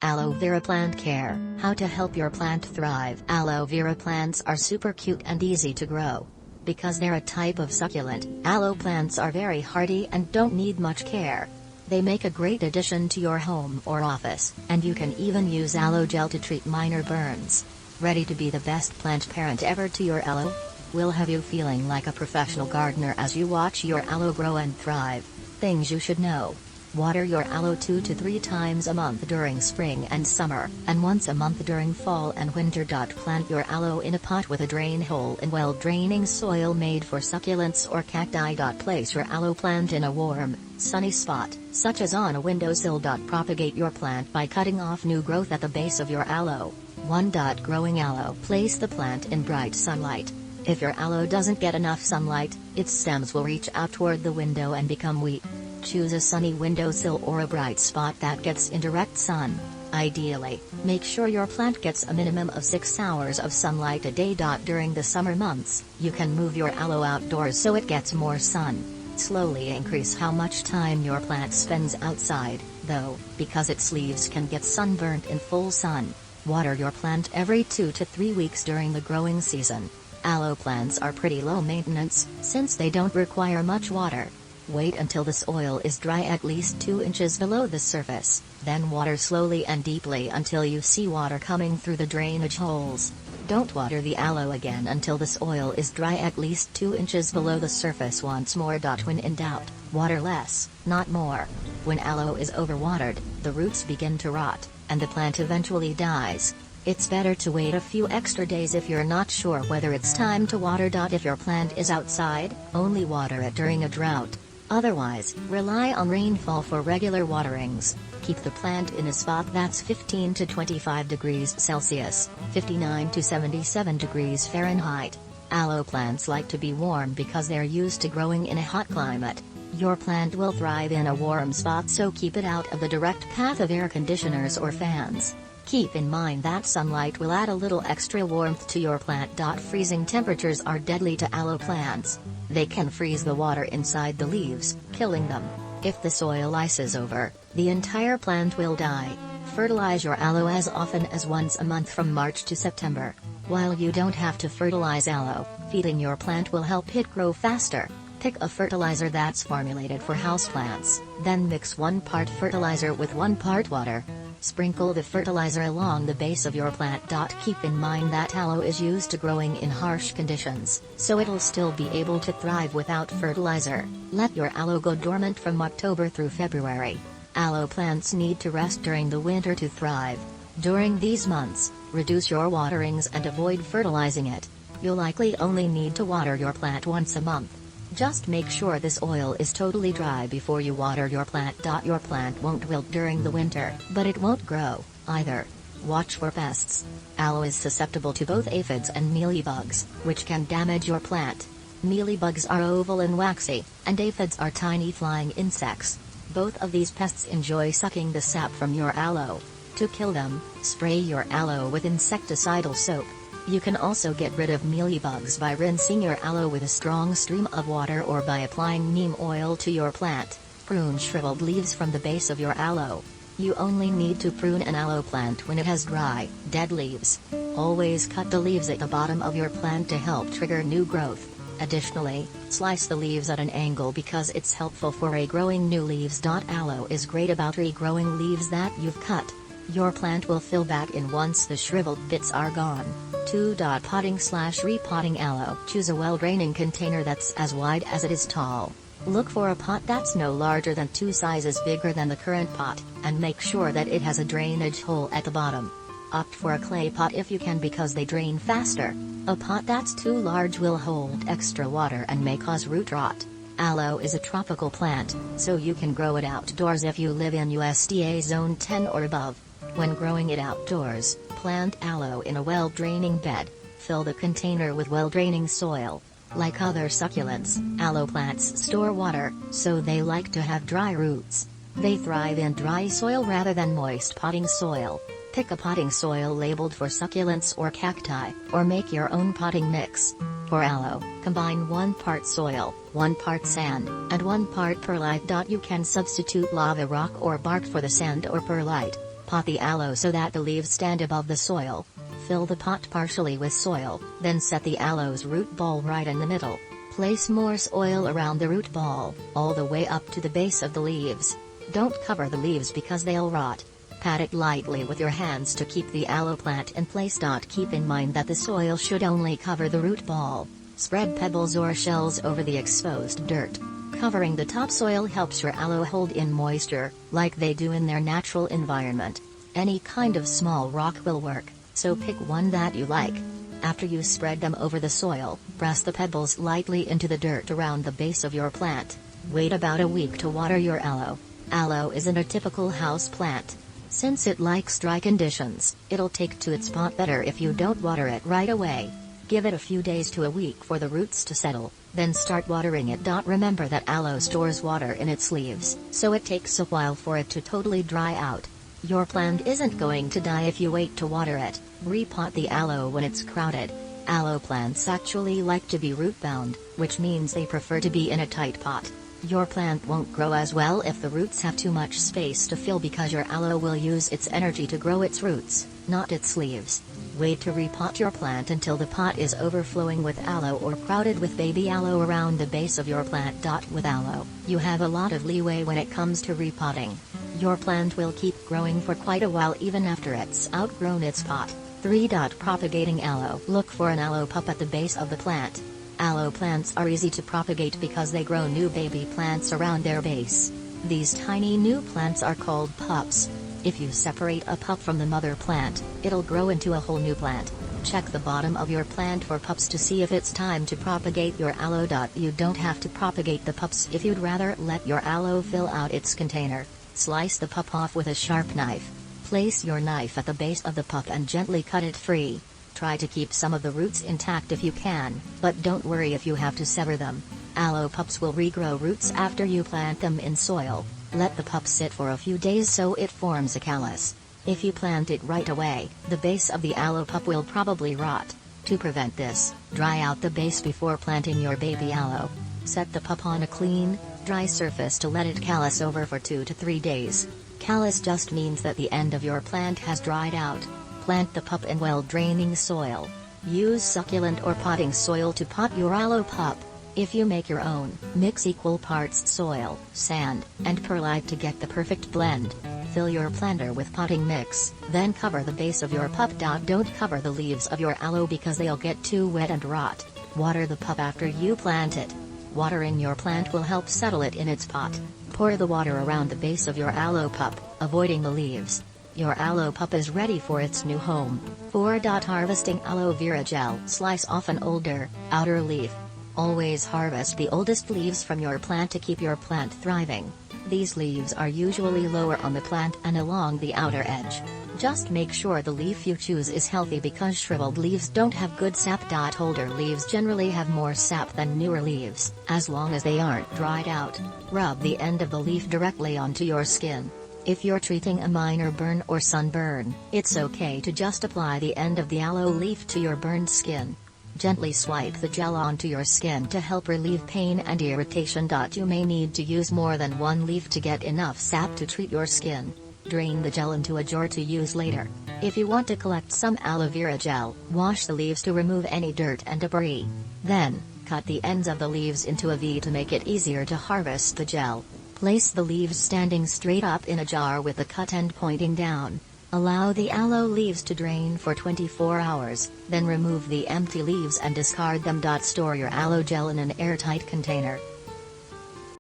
Aloe vera plant care. How to help your plant thrive. Aloe vera plants are super cute and easy to grow. Because they're a type of succulent, aloe plants are very hardy and don't need much care. They make a great addition to your home or office, and you can even use aloe gel to treat minor burns. Ready to be the best plant parent ever to your aloe? We'll have you feeling like a professional gardener as you watch your aloe grow and thrive. Things you should know. Water your aloe 2 to 3 times a month during spring and summer, and once a month during fall and winter. Plant your aloe in a pot with a drain hole in well-draining soil made for succulents or cacti. Place your aloe plant in a warm, sunny spot, such as on a windowsill. Propagate your plant by cutting off new growth at the base of your aloe. 1. Growing aloe. Place the plant in bright sunlight. If your aloe doesn't get enough sunlight, its stems will reach out toward the window and become weak. Choose a sunny windowsill or a bright spot that gets indirect sun. Ideally, make sure your plant gets a minimum of 6 hours of sunlight a day. During the summer months, you can move your aloe outdoors so it gets more sun. Slowly increase how much time your plant spends outside, though, because its leaves can get sunburnt in full sun. Water your plant every 2 to 3 weeks during the growing season. Aloe plants are pretty low maintenance, since they don't require much water. Wait until the soil is dry at least 2 inches below the surface, then water slowly and deeply until you see water coming through the drainage holes. Don't water the aloe again until the soil is dry at least 2 inches below the surface once more. When in doubt, water less, not more. When aloe is overwatered, the roots begin to rot, and the plant eventually dies. It's better to wait a few extra days if you're not sure whether it's time to water. If your plant is outside, only water it during a drought. Otherwise, rely on rainfall for regular waterings. Keep the plant in a spot that's 15 to 25 degrees Celsius, 59 to 77 degrees Fahrenheit. Aloe plants like to be warm because they're used to growing in a hot climate. Your plant will thrive in a warm spot, so keep it out of the direct path of air conditioners or fans. Keep in mind that sunlight will add a little extra warmth to your plant. Freezing temperatures are deadly to aloe plants. They can freeze the water inside the leaves, killing them. If the soil ices over, the entire plant will die. Fertilize your aloe as often as once a month from March to September. While you don't have to fertilize aloe, feeding your plant will help it grow faster. Pick a fertilizer that's formulated for houseplants, then mix 1 part fertilizer with 1 part water. Sprinkle the fertilizer along the base of your plant. Keep in mind that aloe is used to growing in harsh conditions, so it'll still be able to thrive without fertilizer. Let your aloe go dormant from October through February. Aloe plants need to rest during the winter to thrive. During these months, reduce your waterings and avoid fertilizing it. You'll likely only need to water your plant once a month. Just make sure the soil is totally dry before you water your plant. Your plant won't wilt during the winter, but it won't grow, either. Watch for pests. Aloe is susceptible to both aphids and mealybugs, which can damage your plant. Mealybugs are oval and waxy, and aphids are tiny flying insects. Both of these pests enjoy sucking the sap from your aloe. To kill them, spray your aloe with insecticidal soap. You can also get rid of mealybugs by rinsing your aloe with a strong stream of water or by applying neem oil to your plant. Prune shriveled leaves from the base of your aloe. You only need to prune an aloe plant when it has dry, dead leaves. Always cut the leaves at the bottom of your plant to help trigger new growth. Additionally, slice the leaves at an angle because it's helpful for regrowing new leaves. Aloe is great about regrowing leaves that you've cut. Your plant will fill back in once the shriveled bits are gone. 2. Potting/repotting aloe. Choose a well-draining container that's as wide as it is tall. Look for a pot that's no larger than 2 sizes bigger than the current pot, and make sure that it has a drainage hole at the bottom. Opt for a clay pot if you can because they drain faster. A pot that's too large will hold extra water and may cause root rot. Aloe is a tropical plant, so you can grow it outdoors if you live in USDA Zone 10 or above. When growing it outdoors, plant aloe in a well-draining bed. Fill the container with well-draining soil. Like other succulents, aloe plants store water, so they like to have dry roots. They thrive in dry soil rather than moist potting soil. Pick a potting soil labeled for succulents or cacti, or make your own potting mix. For aloe, combine 1 part soil, 1 part sand, and 1 part perlite. You can substitute lava rock or bark for the sand or perlite. Pot the aloe so that the leaves stand above the soil. Fill the pot partially with soil, then set the aloe's root ball right in the middle. Place more soil around the root ball, all the way up to the base of the leaves. Don't cover the leaves because they'll rot. Pat it lightly with your hands to keep the aloe plant in place. Keep in mind that the soil should only cover the root ball. Spread pebbles or shells over the exposed dirt. Covering the topsoil helps your aloe hold in moisture, like they do in their natural environment. Any kind of small rock will work, so pick one that you like. After you spread them over the soil, press the pebbles lightly into the dirt around the base of your plant. Wait about a week to water your aloe. Aloe isn't a typical house plant. Since it likes dry conditions, it'll take to its pot better if you don't water it right away. Give it a few days to a week for the roots to settle, then start watering it. Remember that aloe stores water in its leaves, so it takes a while for it to totally dry out. Your plant isn't going to die if you wait to water it. Repot the aloe when it's crowded. Aloe plants actually like to be root-bound, which means they prefer to be in a tight pot. Your plant won't grow as well if the roots have too much space to fill because your aloe will use its energy to grow its roots, not its leaves. Wait to repot your plant until the pot is overflowing with aloe or crowded with baby aloe around the base of your plant. With aloe, you have a lot of leeway when it comes to repotting. Your plant will keep growing for quite a while even after it's outgrown its pot. 3. Propagating aloe. Look for an aloe pup at the base of the plant. Aloe plants are easy to propagate because they grow new baby plants around their base. These tiny new plants are called pups. If you separate a pup from the mother plant, it'll grow into a whole new plant. Check the bottom of your plant for pups to see if it's time to propagate your aloe. You don't have to propagate the pups if you'd rather let your aloe fill out its container. Slice the pup off with a sharp knife. Place your knife at the base of the pup and gently cut it free. Try to keep some of the roots intact if you can, but don't worry if you have to sever them. Aloe pups will regrow roots after you plant them in soil. Let the pup sit for a few days so it forms a callus. If you plant it right away, the base of the aloe pup will probably rot. To prevent this, dry out the base before planting your baby aloe. Set the pup on a clean, dry surface to let it callus over for 2 to 3 days. Callus just means that the end of your plant has dried out. Plant the pup in well-draining soil. Use succulent or potting soil to pot your aloe pup. If you make your own, mix equal parts soil, sand, and perlite to get the perfect blend. Fill your planter with potting mix, then cover the base of your pup. Don't cover the leaves of your aloe because they'll get too wet and rot. Water the pup after you plant it. Watering your plant will help settle it in its pot. Pour the water around the base of your aloe pup, avoiding the leaves. Your aloe pup is ready for its new home. 4. Harvesting aloe vera gel. Slice off an older, outer leaf. Always harvest the oldest leaves from your plant to keep your plant thriving. These leaves are usually lower on the plant and along the outer edge. Just make sure the leaf you choose is healthy because shriveled leaves don't have good sap. Older leaves generally have more sap than newer leaves, as long as they aren't dried out. Rub the end of the leaf directly onto your skin. If you're treating a minor burn or sunburn, it's okay to just apply the end of the aloe leaf to your burned skin. Gently swipe the gel onto your skin to help relieve pain and irritation. You may need to use more than one leaf to get enough sap to treat your skin. Drain the gel into a jar to use later. If you want to collect some aloe vera gel, wash the leaves to remove any dirt and debris. Then, cut the ends of the leaves into a V to make it easier to harvest the gel. Place the leaves standing straight up in a jar with the cut end pointing down. Allow the aloe leaves to drain for 24 hours, then remove the empty leaves and discard them. Store your aloe gel in an airtight container.